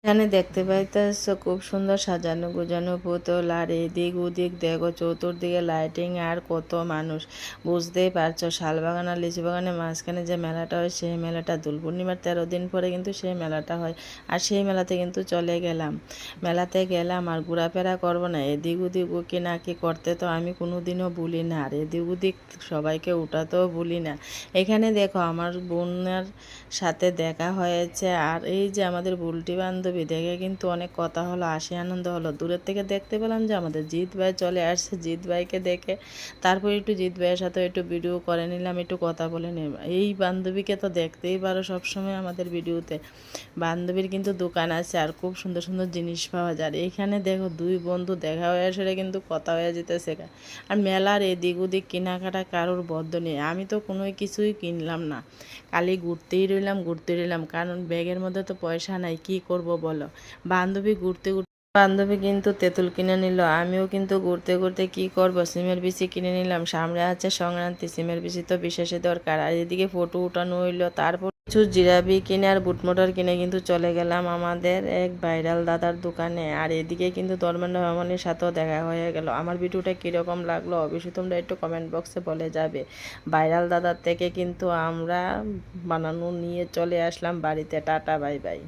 এখানে দেখতে পাইতেছো খুব সুন্দর সাজানো গুজানো পুতুল, আর এদিক ওদিক দেখো চতুর্দিকে লাইটিং, আর কত মানুষ। বুঝতেই পারছো শালবাগান আর লিচু বাগানের মাঝখানে যে মেলাটা হয় সেই মেলাটা দোল পূর্ণিমার 13 দিন পরে কিন্তু সেই মেলাটা হয়। আর সেই মেলাতে কিন্তু চলে গেলাম, মেলাতে গেলাম আর ঘোরাফেরা করবো না, এদিক ওদিক উকি নাকি করতে তো আমি কোনোদিনও ভুলি না, আর এদিক ওদিক সবাইকে উঠাতেও ভুলি না। এখানে দেখো আমার বোনের সাথে দেখা হয়েছে, আর এই যে আমাদের বুলটি বান্ধবী, দেখে কিন্তু অনেক কথা হলো, হাসি আনন্দ হলো। দূরের থেকে দেখতে পেলাম যে আমাদের জিৎ ভাই চলে আসছে। জিৎ ভাইকে দেখে তারপর একটু জিৎ ভাইয়ের সাথে একটু ভিডিও করে নিলাম, একটু কথা বলে নিলাম। এই বান্ধবীকে তো দেখতেই পারো সবসময় আমাদের ভিডিওতে। বান্ধবীর কিন্তু দোকান আছে আর খুব সুন্দর সুন্দর জিনিস পাওয়া যায়। এইখানে দেখো দুই বন্ধু দেখা হয়ে আসলে কিন্তু কথা হয়ে যেতেছে। আর মেলার এদিক ওদিক কেনাকাটা কারোর বদ্ধ নেই, আমি তো কোনো কিছুই কিনলাম না, খালি ঘুরতেই রইলাম, কারণ ব্যাগের মধ্যে তো পয়সা নাই, কি করব বলো। বান্ধবী ঘুরতে ঘুরতে বান্ধবী কিন্তু তেঁতুল কিনে নিল, আমিও কিন্তু ঘুরতে ঘুরতে কি করব, সিমের বিচি কিনে নিলাম। সামনে আছে সংক্রান্তি, সিমের বিচি তো বিশেষই দরকার। আর এদিকে ফটো উঠানো হইলো, তারপর কিছু জিরাবি কিনে আর বুট মোটর কিনে কিন্তু চলে গেলাম আমাদের এক ভাইরাল দাদার দোকানে। আর এদিকে কিন্তু ধর্মেন্দ্র মামনির সাথেও দেখা হয়ে গেল। আমার ভিডিওটা কীরকম লাগলো অবশ্যই তোমরা একটু কমেন্ট বক্সে বলে যাবে। ভাইরাল দাদার থেকে কিন্তু আমরা বানানো নিয়ে চলে আসলাম বাড়িতে। Tata, bye bye.